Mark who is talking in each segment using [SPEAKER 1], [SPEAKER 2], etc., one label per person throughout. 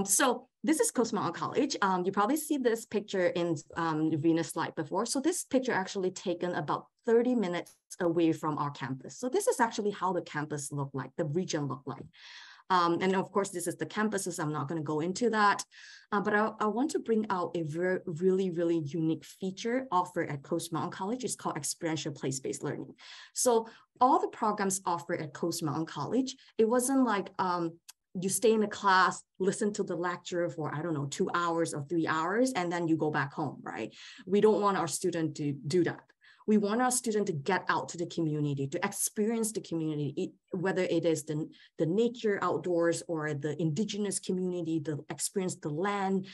[SPEAKER 1] So this is Coast Mountain College. You probably see this picture in Venus slide before. So this picture actually taken about 30 minutes away from our campus. So this is actually how the campus looked like, the region looked like. And of course, this is the campuses. I'm not going to go into that. But I want to bring out a really unique feature offered at Coast Mountain College. It's called experiential place-based learning. So all the programs offered at Coast Mountain College, it wasn't like you stay in the class, listen to the lecture for, I don't know, 2 hours or 3 hours, and then you go back home, right? We don't want our student to do that. We want our student to get out to the community, to experience the community, whether it is the nature outdoors or the indigenous community, the experience the land,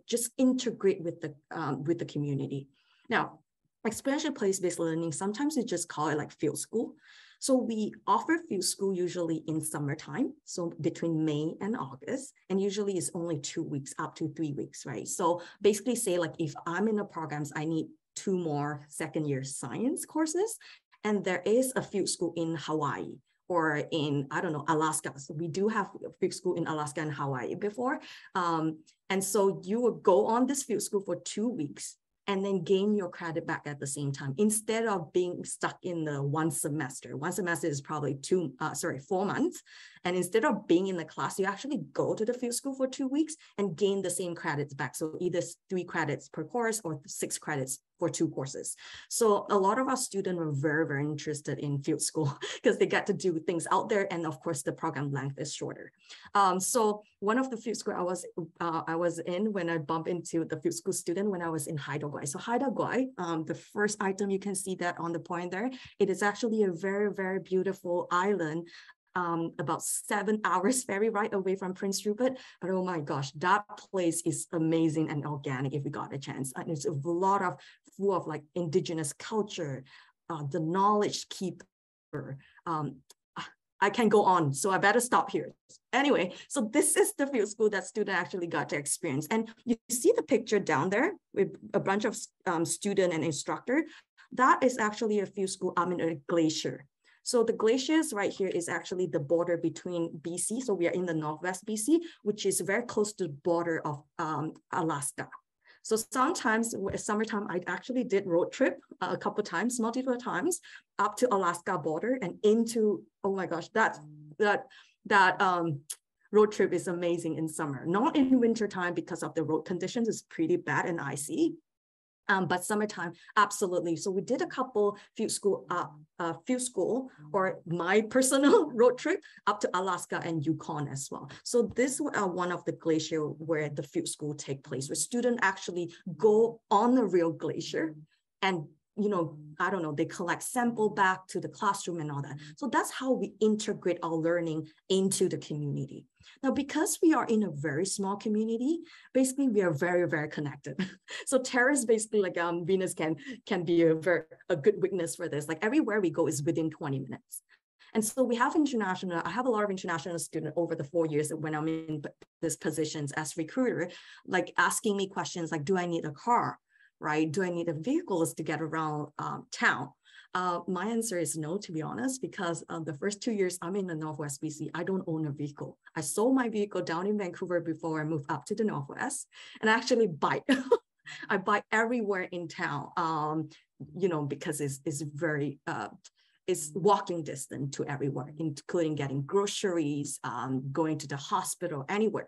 [SPEAKER 1] just integrate with the community. Now, experiential place-based learning, sometimes we just call it like field school. So we offer field school usually in summertime, so between May and August, and usually it's only 2 weeks, up to 3 weeks, right? So basically say like if I'm in the programs, I need 2 more second-year science courses, and there is a field school in Hawaii or in, I don't know, Alaska. So we do have a field school in Alaska and Hawaii before. And so you would go on this field school for 2 weeks and then gain your credit back at the same time, instead of being stuck in the one semester. One semester is probably 4 months. And instead of being in the class, you actually go to the field school for 2 weeks and gain the same credits back. So either 3 credits per course or 6 credits for 2 courses. So a lot of our students were very interested in field school because they get to do things out there. And of course, the program length is shorter. So one of the field school I was in when I bumped into the field school student when I was in Haida Gwaii. So Haida Gwaii, the first item, you can see that on the point there. It is actually a very beautiful island, about 7 hours ferry ride away from Prince Rupert. But oh my gosh, that place is amazing and organic if we got a chance. And it's a lot of full of like indigenous culture, the knowledge keeper. I can go on, so I better stop here. Anyway, so this is the field school that student actually got to experience. And you see the picture down there with a bunch of student and instructor. That is actually a field school in a glacier. So the glaciers right here is actually the border between BC. So we are in the Northwest BC, which is very close to the border of Alaska. So sometimes summertime, I actually did road trip a couple of times, multiple times, up to Alaska border and into, oh my gosh, that road trip is amazing in summer. Not in winter time because of the road conditions, it's pretty bad and icy. But summertime, absolutely. So we did a couple field school or my personal road trip up to Alaska and Yukon as well. So this was one of the glacier where the field school take place, where students actually go on the real glacier and I don't know, they collect sample back to the classroom and all that. So that's how we integrate our learning into the community. Now, because we are in a very small community, basically we are very connected. So Terrace basically like Venus can be a good witness for this. Like everywhere we go is within 20 minutes. And so we have I have a lot of international students over the 4 years when I'm in these positions as recruiter, like asking me questions like, do I need a car? Right? Do I need a vehicles to get around town? My answer is no, to be honest, because the first 2 years I'm in the Northwest BC, I don't own a vehicle. I sold my vehicle down in Vancouver before I moved up to the Northwest, and I actually bike. I bike everywhere in town, because it's very, it's walking distance to everywhere, including getting groceries, going to the hospital, anywhere.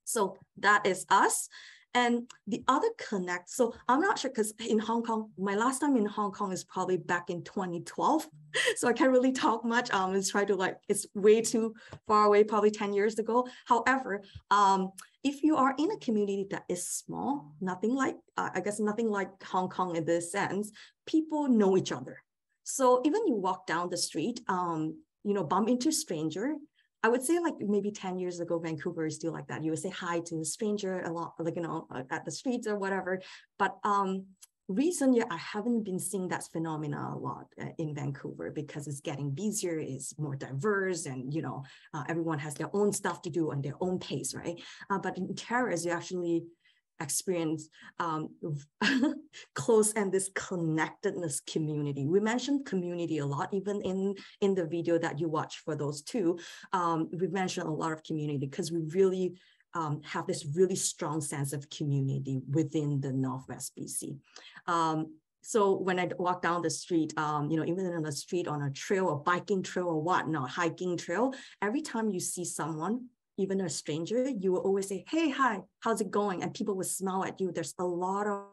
[SPEAKER 1] So that is us. And the other connect, so I'm not sure because in Hong Kong, my last time in Hong Kong is probably back in 2012. So I can't really talk much. It's way too far away, probably 10 years ago. However, if you are in a community that is small, nothing like Hong Kong in this sense, people know each other. So even you walk down the street, bump into a stranger, I would say like maybe 10 years ago, Vancouver is still like that. You would say hi to a stranger a lot, at the streets or whatever. But recently, I haven't been seeing that phenomena a lot in Vancouver because it's getting busier, it's more diverse, and everyone has their own stuff to do on their own pace, right? But in Terrace, you actually experience close and this connectedness community. We mentioned community a lot, even in the video that you watch for those two. We mentioned a lot of community because we really have this really strong sense of community within the Northwest BC. So when I walk down the street, even on the street, on a trail, a biking trail or whatnot, hiking trail, every time you see someone, even a stranger, you will always say, hey, hi, how's it going? And people will smile at you. There's a lot of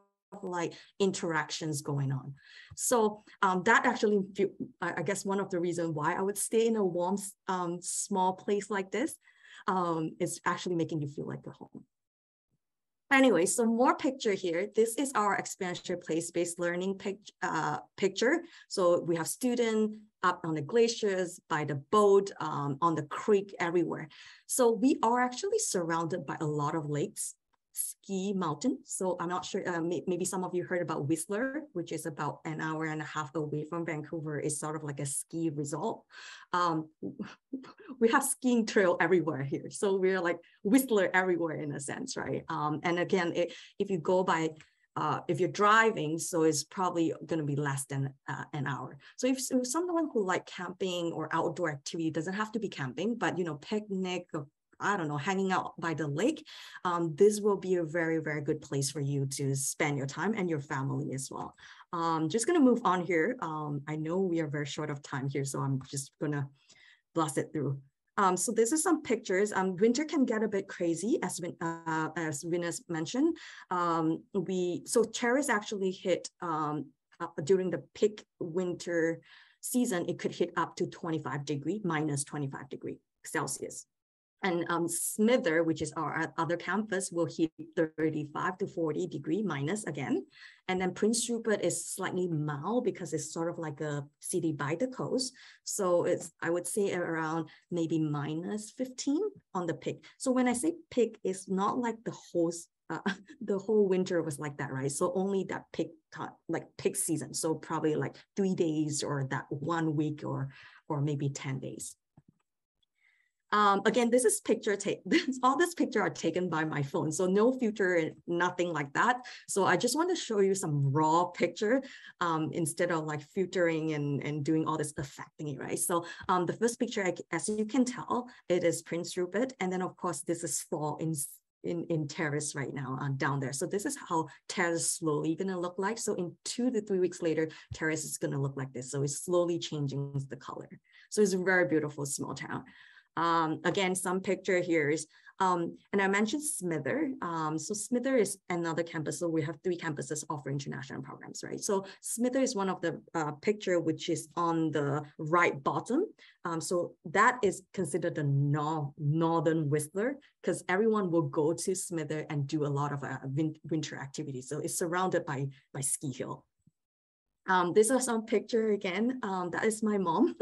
[SPEAKER 1] like interactions going on. So that actually, I guess one of the reasons why I would stay in a warm, small place like this is actually making you feel like a home. Anyway, so more picture here. This is our experiential place-based learning picture. So we have students up on the glaciers, by the boat, on the creek, everywhere. So we are actually surrounded by a lot of lakes, ski mountain. So I'm not sure, maybe some of you heard about Whistler, which is about an hour and a half away from Vancouver. It's sort of like a ski resort. We have skiing trail everywhere here. So we're like Whistler everywhere in a sense, right? And again, if you go by, if you're driving, so it's probably going to be less than an hour. So if someone who like camping or outdoor activity, doesn't have to be camping, but picnic, or I don't know, hanging out by the lake, this will be a very, very good place for you to spend your time and your family as well. Just going to move on here. I know we are very short of time here, so I'm just going to blast it through. So this is some pictures. Winter can get a bit crazy, as Venus mentioned. So Terrace actually hit during the peak winter season, it could hit up to 25 degree, minus 25 degree Celsius. And Smither, which is our other campus, will hit 35 to 40 degree minus again. And then Prince Rupert is slightly mild because it's sort of like a city by the coast. So it's, I would say around maybe minus 15 on the peak. So when I say peak, it's not like the whole winter was like that, right? So only that peak season. So probably like 3 days or that 1 week or maybe 10 days. Again, this is all this picture are taken by my phone. So no filter, nothing like that. So I just want to show you some raw picture instead of like filtering and doing all this affecting it, right? So the first picture, as you can tell, it is Prince Rupert. And then of course, this is fall in Terrace right now down there. So this is how Terrace slowly gonna look like. So in 2 to 3 weeks later, Terrace is gonna look like this. So it's slowly changing the color. So it's a very beautiful small town. Again, some picture here is, and I mentioned Smither. So Smither is another campus. So we have 3 campuses offer international programs, right? So Smither is one of the picture, which is on the right bottom. So that is considered the northern Whistler, because everyone will go to Smither and do a lot of winter activities. So it's surrounded by ski hill. This is some picture again. That is my mom.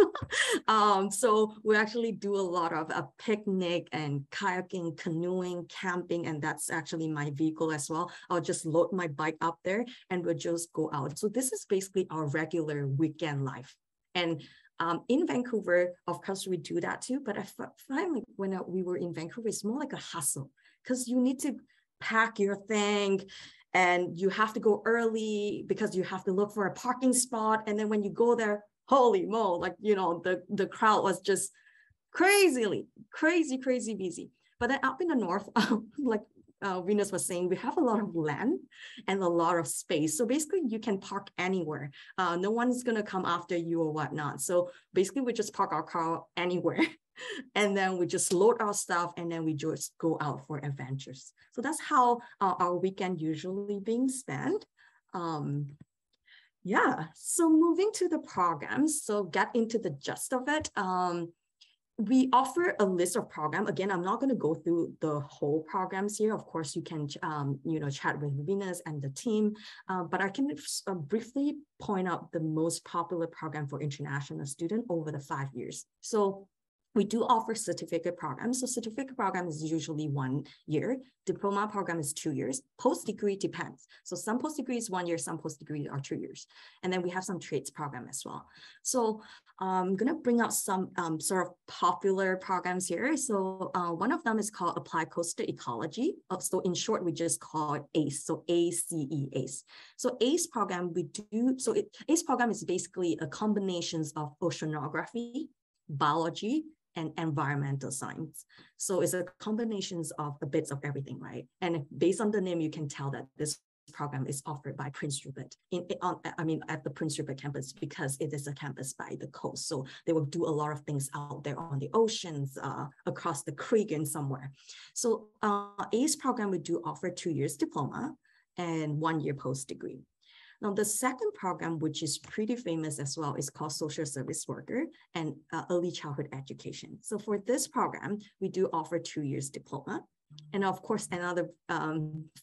[SPEAKER 1] So we actually do a lot of picnic and kayaking, canoeing, camping, and that's actually my vehicle as well. I'll just load my bike up there and we'll just go out. So this is basically our regular weekend life. And in Vancouver, of course, we do that too. But I find like when we were in Vancouver, it's more like a hustle because you need to pack your thing. And you have to go early because you have to look for a parking spot. And then when you go there, holy moly, like, the crowd was just crazy busy. But then up in the north, like Venus was saying, we have a lot of land and a lot of space. So basically you can park anywhere. No one's gonna come after you or whatnot. So basically we just park our car anywhere. And then we just load our stuff and then we just go out for adventures. So that's how our weekend usually being spent. Yeah, so moving to the programs, so get into the gist of it. We offer a list of programs. Again, I'm not going to go through the whole programs here. Of course, you can, chat with Venus and the team, but I can briefly point out the most popular program for international students over the 5 years. So we do offer certificate programs. So certificate program is usually 1 year. Diploma program is 2 years. Post-degree depends. So some post-degree is 1 year, some post-degree are 2 years. And then we have some trades program as well. So I'm gonna bring out some sort of popular programs here. So one of them is called Applied Coastal Ecology. So in short, we just call it ACE. So ACE. So ACE program, ACE program is basically a combination of oceanography, biology, and environmental science. So it's a combination of a bit of everything, right? And based on the name, you can tell that this program is offered by Prince Rupert at the Prince Rupert campus, because it is a campus by the coast. So they will do a lot of things out there on the oceans, across the creek and somewhere. So ACE program, we do offer 2 years diploma and 1 year post degree. Now, the second program, which is pretty famous as well, is called Social Service Worker and Early Childhood Education. So for this program, we do offer 2 years diploma. And of course, another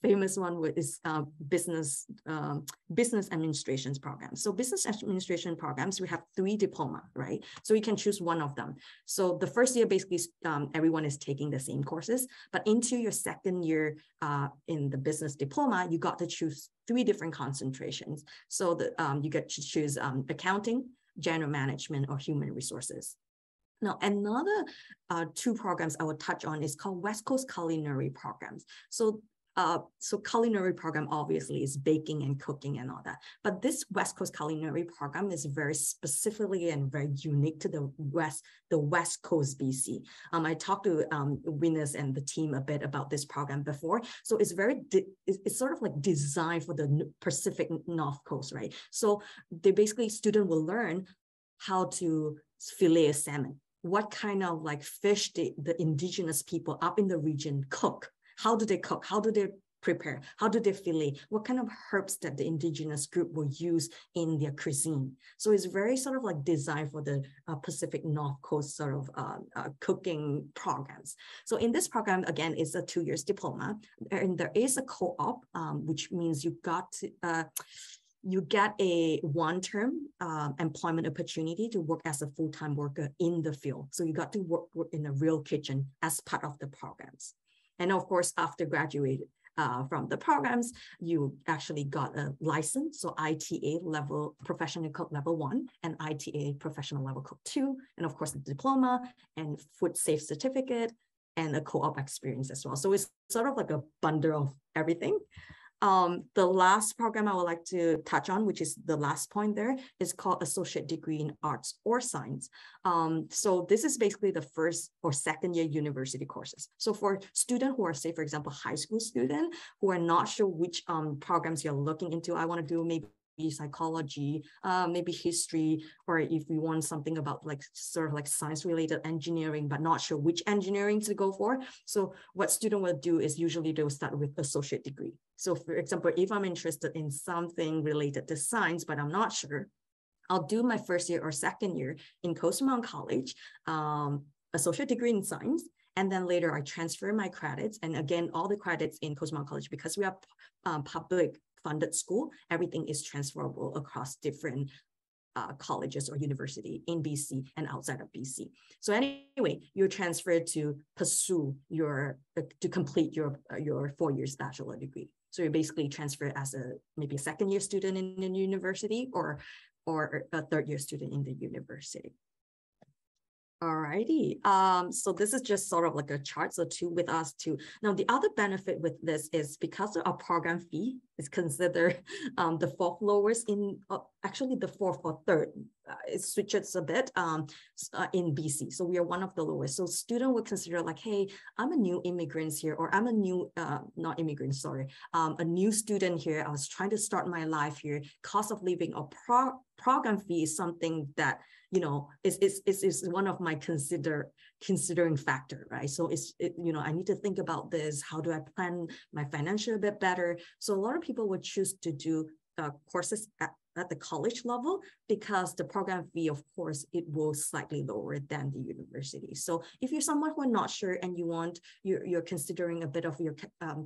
[SPEAKER 1] famous one is business administrations program. So business administration programs, we have 3 diploma, right? So you can choose one of them. So the first year, basically, everyone is taking the same courses, but into your second year in the business diploma, you got to choose 3 different concentrations. So you get to choose accounting, general management, or human resources. Now, another 2 programs I will touch on is called West Coast Culinary Programs. So culinary program obviously is baking and cooking and all that. But this West Coast Culinary Program is very specifically and very unique to the West Coast BC. I talked to Venus and the team a bit about this program before. So it's it's sort of like designed for the Pacific North Coast, right? So they basically, student will learn how to fillet a salmon. What kind of like fish the indigenous people up in the region cook? How do they cook? How do they prepare? How do they fillet? What kind of herbs that the indigenous group will use in their cuisine? So it's very sort of like designed for the Pacific North Coast sort of cooking programs. So in this program, again, it's a 2 years diploma, and there is a co-op, which means you get a one-term employment opportunity to work as a full-time worker in the field. So you got to work in a real kitchen as part of the programs. And of course, after graduating from the programs, you actually got a license. So ITA level, professional cook level 1, and ITA professional level cook 2, and of course the diploma and food safe certificate and a co-op experience as well. So it's sort of like a bundle of everything. The last program I would like to touch on, which is the last point there, is called Associate Degree in Arts or Science. So this is basically the first or second year university courses. So for students who are, say, for example, high school student who are not sure which programs you're looking into, I want to do maybe psychology, maybe history, or if you want something about like sort of like science related engineering, but not sure which engineering to go for. So what student will do is usually they will start with associate degree. So for example, if I'm interested in something related to science, but I'm not sure, I'll do my first year or second year in Mountain College, associate degree in science. And then later I transfer my credits. And again, all the credits in Mountain College, because we are public funded school, everything is transferable across different colleges or university in BC and outside of BC. So anyway, you're transferred to pursue to complete your 4 years bachelor degree. So you're basically transferred as maybe a second year student in the university or a third year student in the university. Alrighty, so this is just sort of like a chart, so 2 with us 2. Now, the other benefit with this is because our program fee is considered the 4th lowest in, actually the 4th or 3rd, it switches a bit in BC. So we are one of the lowest. So student would consider like, hey, I'm a new immigrant here, or I'm a new, not immigrant, sorry, a new student here. I was trying to start my life here. Cost of living or program fee is something that, you know, is one of my considering factor, right? So I need to think about this. How do I plan my financial a bit better? So a lot of people would choose to do courses at the college level because the program fee, of course, it will slightly lower than the university. So if you're someone who are not sure and you're considering a bit of your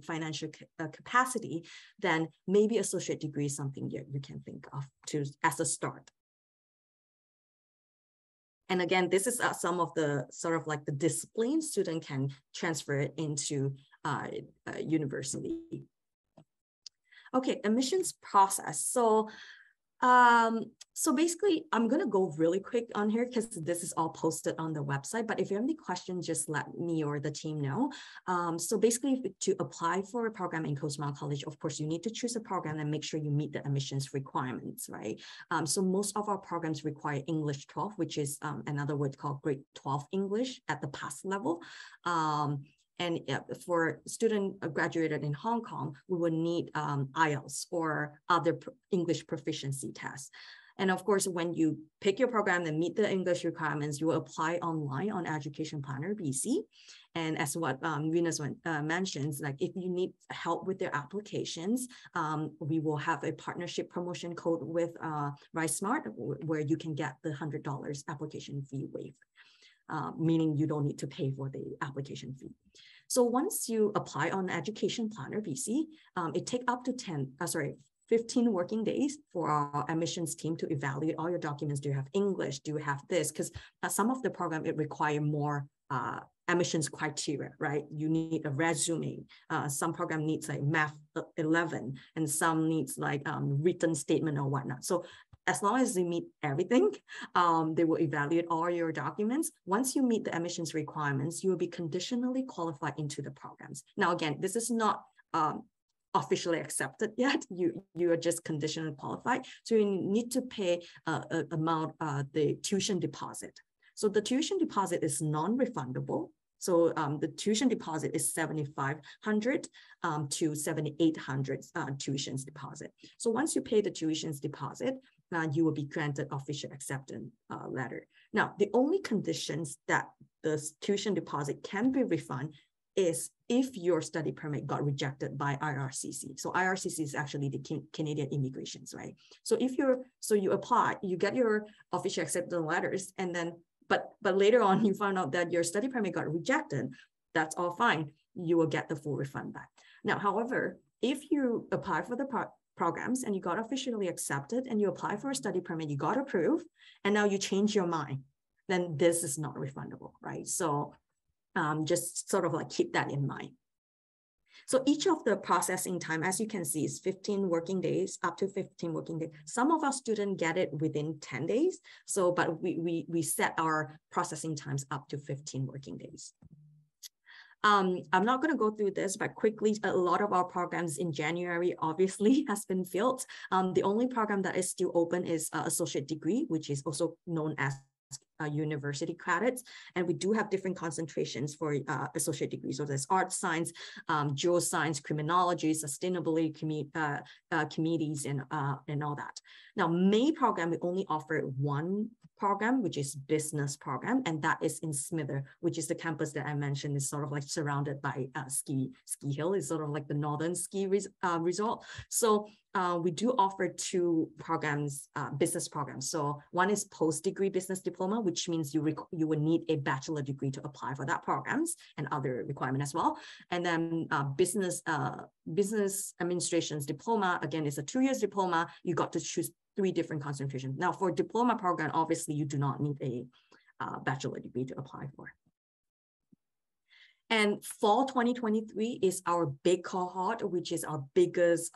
[SPEAKER 1] financial capacity, then maybe associate degree is something you can think of as a start. And again, this is some of the sort of like the discipline student can transfer it into university. Okay, admissions process. So So basically, I'm going to go really quick on here because this is all posted on the website. But if you have any questions, just let me or the team know. So basically, to apply for a program in Coast Mountain College, of course, you need to choose a program and make sure you meet the admissions requirements, right? So most of our programs require English 12, which is another word called grade 12 English at the pass level. And for student graduated in Hong Kong, we would need IELTS or other English proficiency tests. And of course, when you pick your program and meet the English requirements, you will apply online on Education Planner BC. And as what Venus mentions, like if you need help with their applications, we will have a partnership promotion code with Rise Smart, where you can get the $100 application fee waived, meaning you don't need to pay for the application fee. So once you apply on Education Planner BC, it takes up to 15 working days for our admissions team to evaluate all your documents. Do you have English? Do you have this? Because some of the program, it require more admissions criteria, right? You need a resume. Some program needs like Math 11, and some needs like written statement or whatnot. So as long as you meet everything, they will evaluate all your documents. Once you meet the admissions requirements, you will be conditionally qualified into the programs. Now, again, this is not officially accepted yet. You are just conditionally qualified. So you need to pay the tuition deposit. So the tuition deposit is non-refundable. So the tuition deposit is $7,500 to $7,800 tuition's deposit. So once you pay the tuition's deposit, you will be granted official acceptance letter. Now, the only conditions that the tuition deposit can be refunded is if your study permit got rejected by IRCC. So IRCC is actually the Canadian immigrations, right? So you apply, you get your official acceptance letters, and then but later on you found out that your study permit got rejected. That's all fine. You will get the full refund back. Now, however, if you apply for the programs and you got officially accepted and you apply for a study permit, you got approved, and now you change your mind, then this is not refundable, right? So just sort of like keep that in mind. So each of the processing time, as you can see, is 15 working days, up to 15 working days. Some of our students get it within 10 days. So, but we set our processing times up to 15 working days. I'm not going to go through this, but quickly, a lot of our programs in January obviously has been filled. The only program that is still open is associate degree, which is also known as university credits, and we do have different concentrations for associate degrees. So there's art science, geoscience, criminology, sustainability committees, and all that. Now, May program, we only offer one program, which is business program, and that is in Smither, which is the campus that I mentioned is sort of like surrounded by ski hill. It's sort of like the northern ski resort. So we do offer two programs, business programs. So one is post-degree business diploma, which means you would need a bachelor degree to apply for that programs and other requirements as well. And then business administration's diploma, again, is a 2 years diploma. You got to choose 3 different concentrations. Now, for diploma program, obviously, you do not need a bachelor degree to apply for. And fall 2023 is our big cohort, which is our biggest,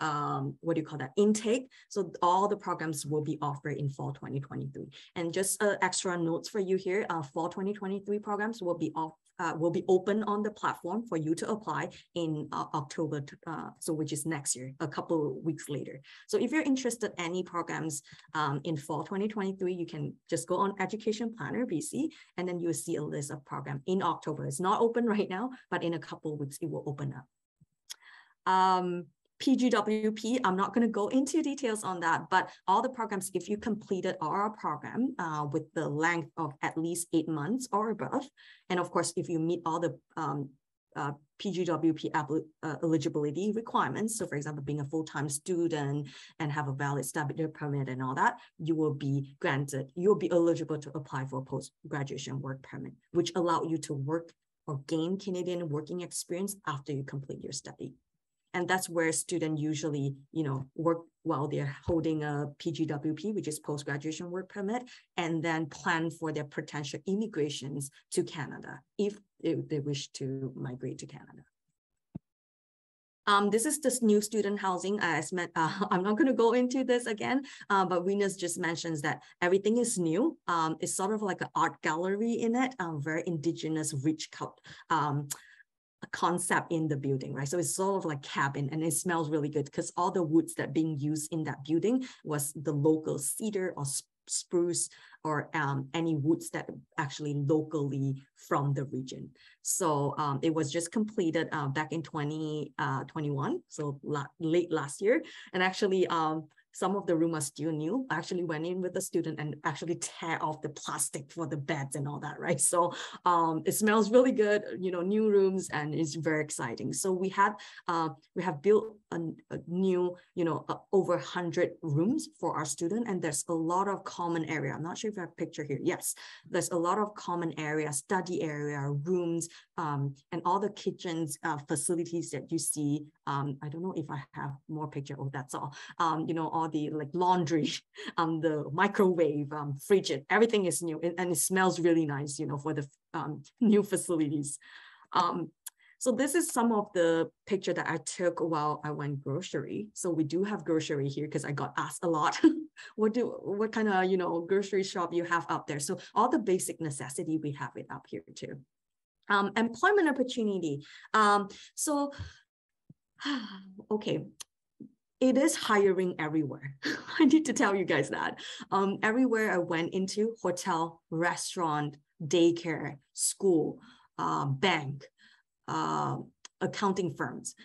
[SPEAKER 1] intake. So all the programs will be offered in fall 2023. And just extra notes for you here, fall 2023 programs will be open on the platform for you to apply in October, which is next year, a couple of weeks later. So if you're interested in any programs in fall 2023, you can just go on Education Planner BC, and then you'll see a list of programs in October. It's not open right now, but in a couple of weeks, it will open up. PGWP, I'm not going to go into details on that, but all the programs, if you completed our program with the length of at least 8 months or above, and of course, if you meet all the PGWP eligibility requirements, so for example, being a full-time student and have a valid study permit and all that, you will be eligible to apply for a post-graduation work permit, which allow you to work or gain Canadian working experience after you complete your study. And that's where students usually, work while they're holding a PGWP, which is post-graduation work permit, and then plan for their potential immigrations to Canada if they wish to migrate to Canada. This is this new student housing. I'm not going to go into this again, but Venus just mentions that everything is new. It's sort of like an art gallery in it, very indigenous, rich concept in the building, right? So it's sort of like cabin, and it smells really good because all the woods that being used in that building was the local cedar or spruce or any woods that actually locally from the region. So it was just completed back in 2021, so late last year. And actually some of the rooms are still new. I actually went in with a student and actually tear off the plastic for the beds and all that, right? So it smells really good, you know, new rooms, and it's very exciting. So we have built a new, you know, over 100 rooms for our student, and there's a lot of common area. I'm not sure if I have a picture here. Yes, there's a lot of common area, study area, rooms, and all the kitchens, facilities that you see. I don't know if I have more picture. Oh, that's all. You know, all the like laundry, the microwave, fridge, everything is new, and it smells really nice, you know, for the new facilities. So this is some of the picture that I took while I went grocery. So we do have grocery here because I got asked a lot, what kind of, you know, grocery shop you have up there. So all the basic necessity, we have it up here too. Employment opportunity. Okay. It is hiring everywhere. I need to tell you guys that. Everywhere I went into, hotel, restaurant, daycare, school, bank, accounting firms,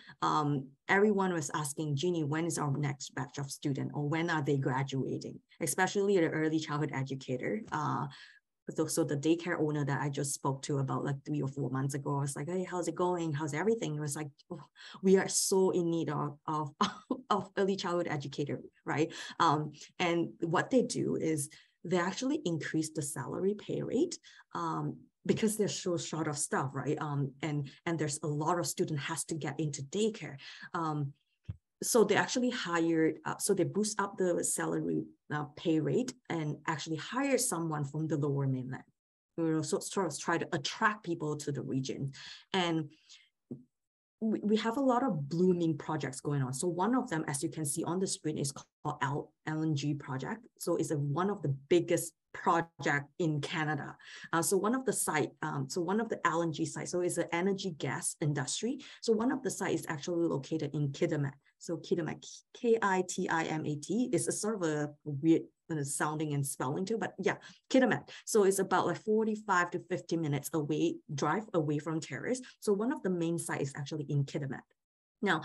[SPEAKER 1] everyone was asking, Jieni, when is our next batch of student, or when are they graduating? Especially the early childhood educator. So the daycare owner that I just spoke to about like 3 or 4 months ago, I was like, hey, how's it going? How's everything? It was like, oh, we are so in need of early childhood educator, right? And what they do is they actually increase the salary pay rate because they're so short of staff, right? And there's a lot of student has to get into daycare. So they actually hired, so they boost up the salary pay rate and actually hire someone from the lower mainland, you know, so sort of try to attract people to the region. And we have a lot of blooming projects going on. So one of them, as you can see on the screen, is called LNG project. So it's one of the biggest project in Canada. So one of the site, one of the LNG sites, so it's an energy gas industry. So one of the sites is actually located in Kitimat. So Kitimat, K-I-T-I-M-A-T, is a sort of a weird sounding and spelling too, but yeah, Kitimat. So it's about like 45 to 50 minutes away, drive away from Terrace. So one of the main sites is actually in Kitimat. Now,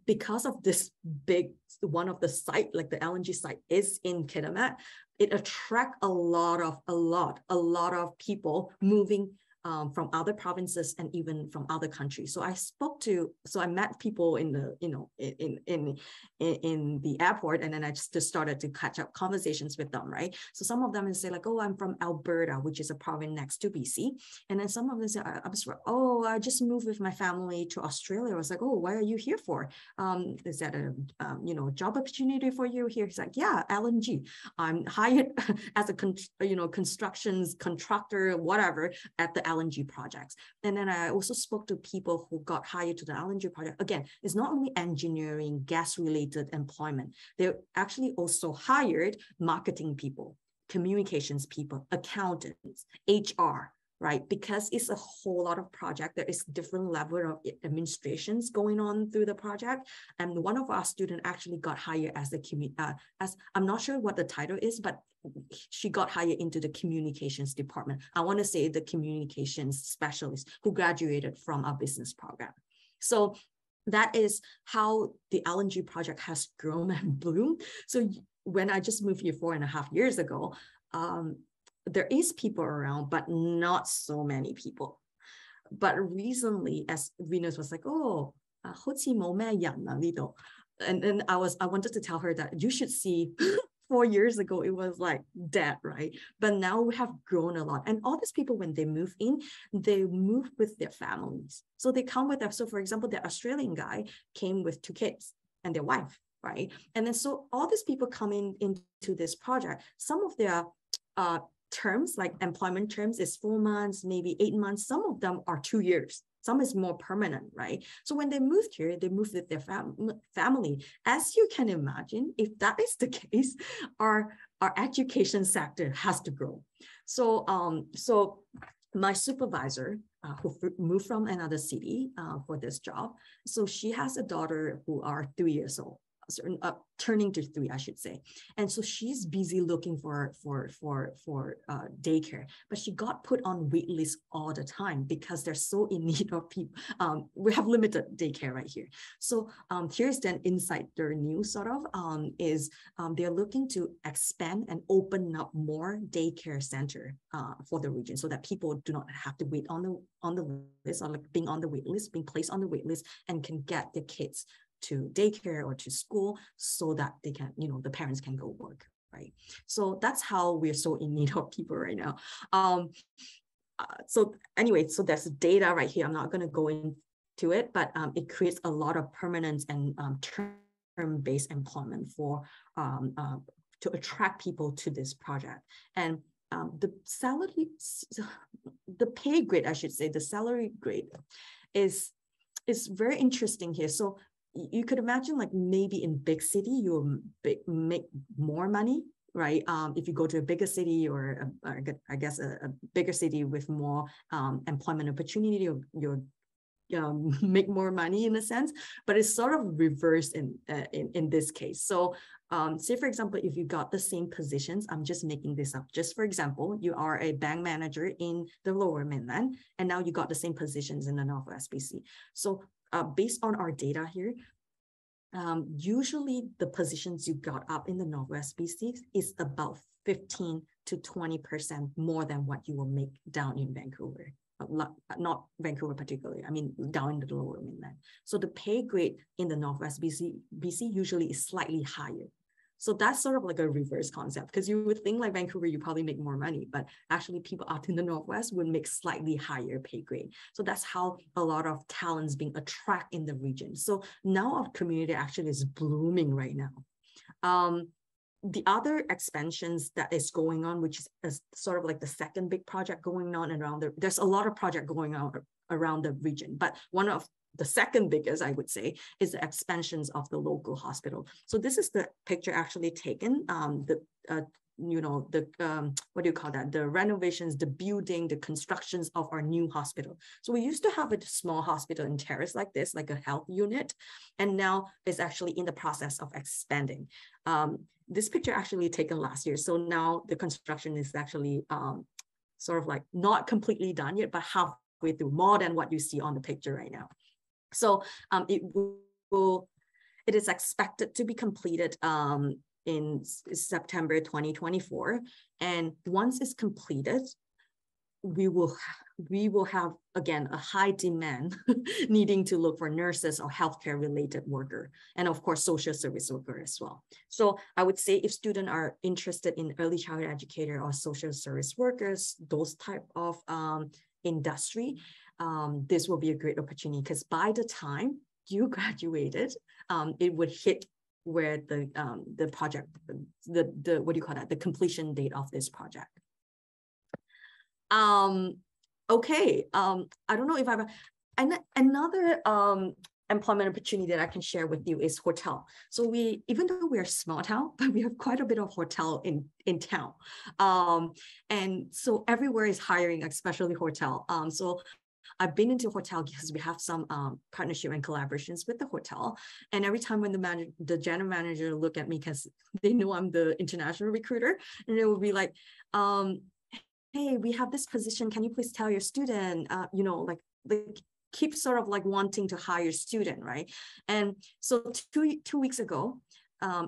[SPEAKER 1] because of this big, one of the site, like the LNG site is in Kitimat, it attracts a lot of people moving from other provinces and even from other countries. So I met people in the, you know, in the airport, and then I just started to catch up conversations with them, right? So some of them would say like, oh, I'm from Alberta, which is a province next to BC. And then some of them say, I just moved with my family to Australia. I was like, oh, why are you here for? Is that a, you know, job opportunity for you here? He's like, yeah, LNG. I'm hired as a, constructions contractor, whatever, at the LNG projects. And then I also spoke to people who got hired to the LNG project. Again, it's not only engineering, gas-related employment. They actually also hired marketing people, communications people, accountants, HR, right? Because it's a whole lot of project. There is different level of administrations going on through the project. And one of our students actually got hired as as I'm not sure what the title is, but she got hired into the communications department. I want to say the communications specialist who graduated from our business program. So that is how the LNG project has grown and bloomed. So when I just moved here 4.5 years ago, there is people around, but not so many people. But recently, as Venus was like, oh, 好似冇咩人啊呢度. And then I wanted to tell her that you should see 4 years ago, it was like dead, right? But now we have grown a lot. And all these people, when they move in, they move with their families. So they come with them. So for example, the Australian guy came with 2 kids and their wife, right? And then so all these people coming into this project, some of their terms, like employment terms, is 4 months, maybe 8 months. Some of them are 2 years. some is more permanent, right? So when they moved here, they moved with their family. As you can imagine, if that is the case, our education sector has to grow. So, so my supervisor, who moved from another city for this job, so she has a daughter who are 3 years old. Turning to 3, I should say. And so she's busy looking for daycare, but she got put on wait list all the time because they're so in need of people. We have limited daycare right here. So here's then insider news sort of is they're looking to expand and open up more daycare center for the region so that people do not have to wait on the list, or like being on the wait list, being placed on the wait list, and can get their kids to daycare or to school so that they can, the parents can go work, right? So that's how we're so in need of people right now. So anyway, so there's data right here. I'm not going to go into it, but it creates a lot of permanent and term-based employment for to attract people to this project. And the pay grade, I should say, the salary grade is very interesting here. So you could imagine, like, maybe in big city, you'll make more money, right? If you go to a bigger city, or I guess a bigger city with more employment opportunity, you'll make more money in a sense, but it's sort of reversed in this case. So say, for example, if you got the same positions, I'm just making this up. Just for example, you are a bank manager in the Lower Mainland, and now you got the same positions in the Northwest BC. So based on our data here, usually the positions you got up in the Northwest BC is about 15 to 20% more than what you will make down in Vancouver. Not Vancouver particularly, I mean down in the Lower Mainland. So the pay grade in the Northwest BC usually is slightly higher. So that's sort of like a reverse concept, because you would think like Vancouver, you probably make more money, but actually people out in the Northwest would make slightly higher pay grade. So that's how a lot of talents being attracted in the region. So now our community actually is blooming right now. The other expansions that is going on, which is sort of like the second big project going on around there's a lot of project going on around the region, but one of the second biggest, I would say, is the expansions of the local hospital. So this is the picture actually taken, what do you call that? The renovations, the building, the constructions of our new hospital. So we used to have a small hospital in Terrace like this, like a health unit, and now it's actually in the process of expanding. This picture actually taken last year. So now the construction is actually sort of like not completely done yet, but halfway through, more than what you see on the picture right now. So it is expected to be completed in September 2024. And once it's completed, we will have, again, a high demand needing to look for nurses or healthcare related worker, and of course, social service worker as well. So I would say if students are interested in early childhood educator or social service workers, those type of industry, this will be a great opportunity, because by the time you graduated, it would hit where the project, the what do you call that? The completion date of this project. Okay, I don't know if I have another employment opportunity that I can share with you is hotel. So even though we're a small town, but we have quite a bit of hotel in town. And so everywhere is hiring, especially hotel. So I've been into hotel because we have some partnership and collaborations with the hotel. And every time when the general manager look at me, because they know I'm the international recruiter, and they will be like, hey, we have this position. Can you please tell your student, like they keep sort of like wanting to hire student, right? And so two weeks ago,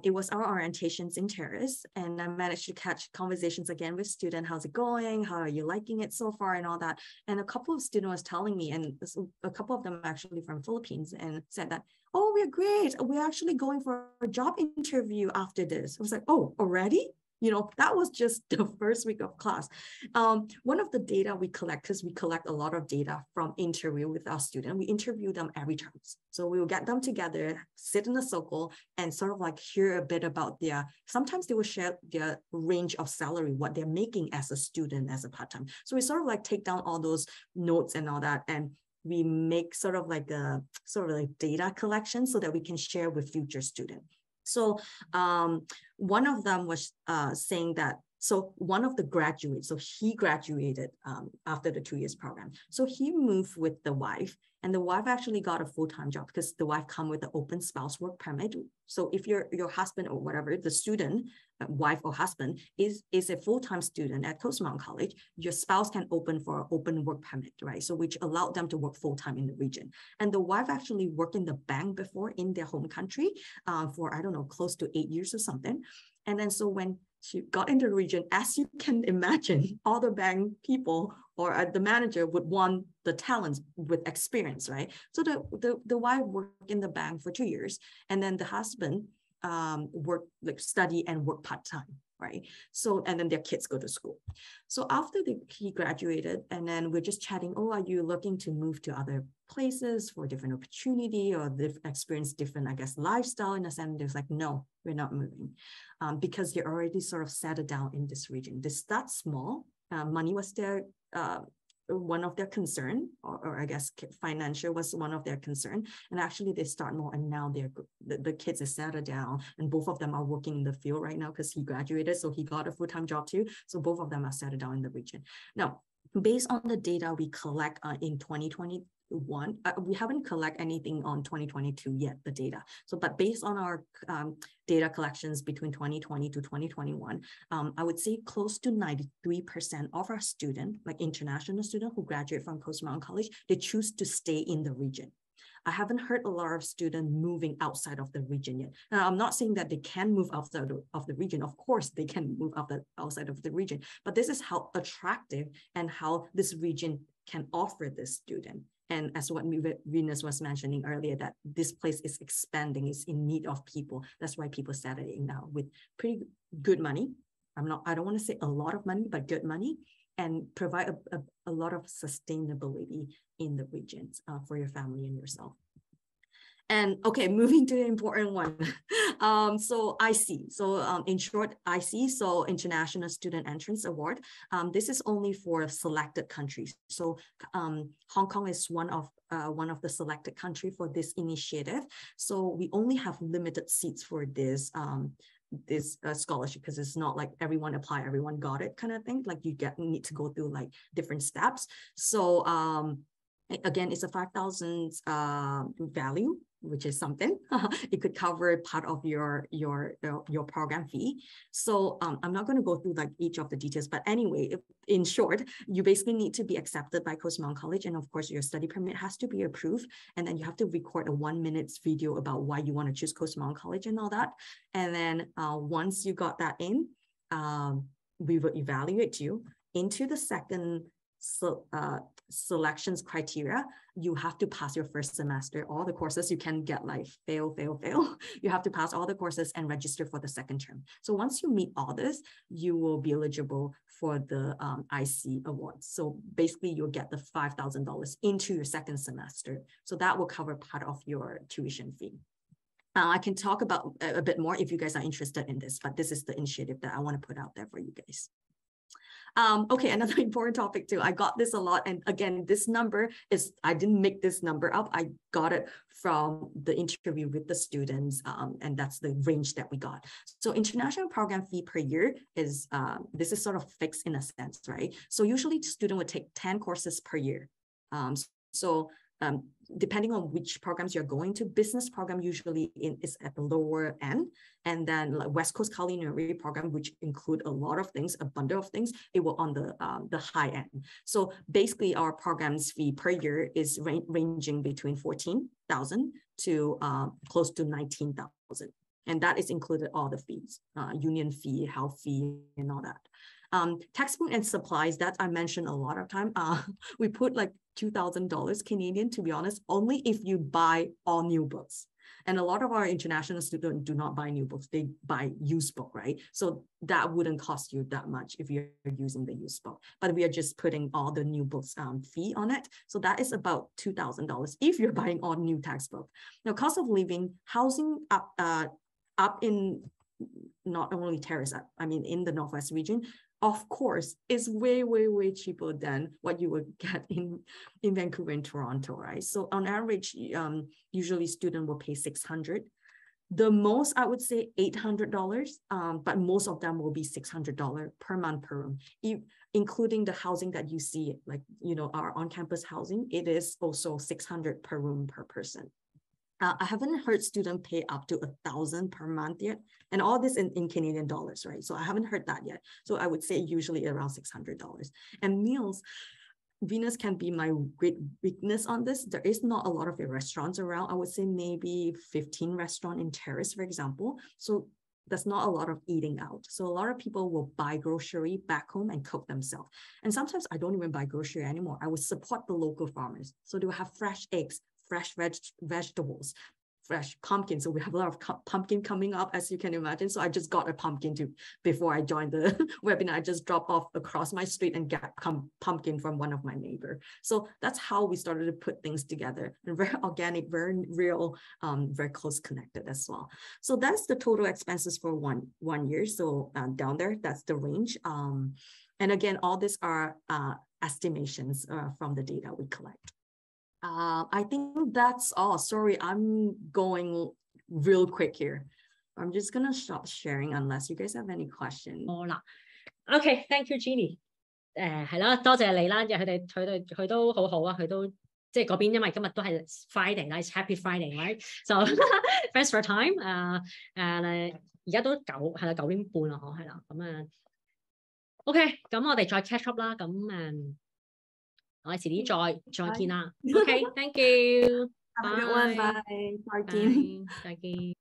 [SPEAKER 1] it was our orientations in Terrace, and I managed to catch conversations again with student. How's it going? How are you liking it so far and all that? And a couple of students was telling me, and a couple of them actually from Philippines, and said that, oh, we're great. We're actually going for a job interview after this. I was like, oh, already? That was just the first week of class. One of the data we collect, because we collect a lot of data from interview with our students, we interview them every term. So we will get them together, sit in a circle, and sort of like hear a bit about sometimes they will share their range of salary, what they're making as a student, as a part-time. So we sort of like take down all those notes and all that, and we make sort of like data collection so that we can share with future students. So one of them was saying that, so one of the graduates, so he graduated after the 2 years program. So he moved with the wife, and the wife actually got a full-time job because the wife come with an open spouse work permit. So if your husband or whatever, the student, wife or husband is a full-time student at Coast Mountain College, your spouse can open for an open work permit, right? So which allowed them to work full-time in the region. And the wife actually worked in the bank before in their home country for, I don't know, close to 8 years or something. And then so when she got into the region, as you can imagine, all the bank people or the manager would want the talents with experience, right? So the wife worked in the bank for 2 years, and then the husband work, like study and work part-time, right? So, and then their kids go to school. So after he graduated, and then we're just chatting, oh, are you looking to move to other places for different opportunity or experience different, I guess, lifestyle in a sense? There's like, no, we're not moving because you're already sort of settled down in this region. That's small. Money was their one of their concern, or I guess financial was one of their concern. And actually they start more, and now the kids are settled down, and both of them are working in the field right now because he graduated, so he got a full-time job too. So both of them are settled down in the region. Now, based on the data we collect in 2021, we haven't collected anything on 2022 yet, the data. So, but based on our data collections between 2020 to 2021, I would say close to 93% of our students, like international students who graduate from Coast Mountain College, they choose to stay in the region. I haven't heard a lot of students moving outside of the region yet. Now, I'm not saying that they can move outside of the region. Of course, they can move outside of the region, but this is how attractive and how this region can offer this student. And as what Venus was mentioning earlier, that this place is expanding, is in need of people. That's why people settle in now with pretty good money. I don't want to say a lot of money, but good money, and provide a lot of sustainability in the regions for your family and yourself. And okay, moving to the important one. So IC, so in short, IC, so International Student Entrance Award. This is only for selected countries. So Hong Kong is one of the selected country for this initiative. So we only have limited seats for this scholarship, because it's not like everyone apply, everyone got it kind of thing. Like you need to go through like different steps. So again, it's a 5,000 value, which is something. It could cover part of your program fee. So I'm not going to go through like each of the details, but anyway, in short, you basically need to be accepted by Coast Mountain College, and of course your study permit has to be approved, and then you have to record a 1-minute video about why you want to choose Coast Mountain College and all that. And then once you got that in, we will evaluate you into the second selections criteria. You have to pass your first semester, all the courses. You can get like fail. You have to pass all the courses and register for the second term. So once you meet all this, you will be eligible for the IC awards. So basically you'll get the $5,000 into your second semester. So that will cover part of your tuition fee. I can talk about a bit more if you guys are interested in this, but this is the initiative that I want to put out there for you guys. Okay, another important topic too. I got this a lot. And again, this number is, I didn't make this number up. I got it from the interview with the students, and that's the range that we got. So international program fee per year is, this is sort of fixed in a sense, right? So usually the student would take 10 courses per year. Depending on which programs you're going to, business program usually is at the lower end, and then like West Coast culinary program, which include a lot of things, a bundle of things, it will on the high end. So basically our program's fee per year is ranging between 14,000 to close to 19,000. And that is included all the fees, union fee, health fee, and all that. Textbook and supplies, that I mentioned a lot of time. We put like $2,000 Canadian, to be honest, only if you buy all new books. And a lot of our international students do not buy new books, they buy used book, right? So that wouldn't cost you that much if you're using the used book, but we are just putting all the new books fee on it. So that is about $2,000 if you're buying all new textbook. Now, cost of living, housing up in not only Terrace, I mean, in the Northwest region, of course, is way, way, way cheaper than what you would get in Vancouver and Toronto, right? So on average, usually student will pay $600. The most, I would say $800, but most of them will be $600 per month per room, including the housing that you see, like, you know, our on-campus housing, it is also $600 per room per person. I haven't heard students pay up to $1,000 per month yet, and all this in Canadian dollars, right? So I haven't heard that yet. So I would say usually around $600. And meals, Venus can be my great weakness on this. There is not a lot of restaurants around. I would say maybe 15 restaurants in Terrace, for example. So there's not a lot of eating out. So a lot of people will buy grocery back home and cook themselves. And sometimes I don't even buy grocery anymore. I would support the local farmers. So they will have fresh eggs, fresh vegetables, fresh pumpkin. So we have a lot of pumpkin coming up, as you can imagine. So I just got a pumpkin too before I joined the webinar. I just dropped off across my street and got pumpkin from one of my neighbors. So that's how we started to put things together, and very organic, very real, very close connected as well. So that's the total expenses for one year. So down there, that's the range. And again, all these are estimations from the data we collect. I think that's all. Sorry, I'm going real quick here. I'm just gonna stop sharing unless you guys have any questions.
[SPEAKER 2] 好啦 ，OK, thank you, Jieni. 係啦，多謝你啦，佢都好好啊，佢都即係嗰邊，因為今日都係 Friday 啦 ，it's Happy Friday, right? So thanks for your time. 而家都9點半啦，係啦，咁OK, 咁我哋再 catch up 啦，咁我哋遲啲再見啦。OK, thank you.
[SPEAKER 1] Have a good one. Bye. 再見。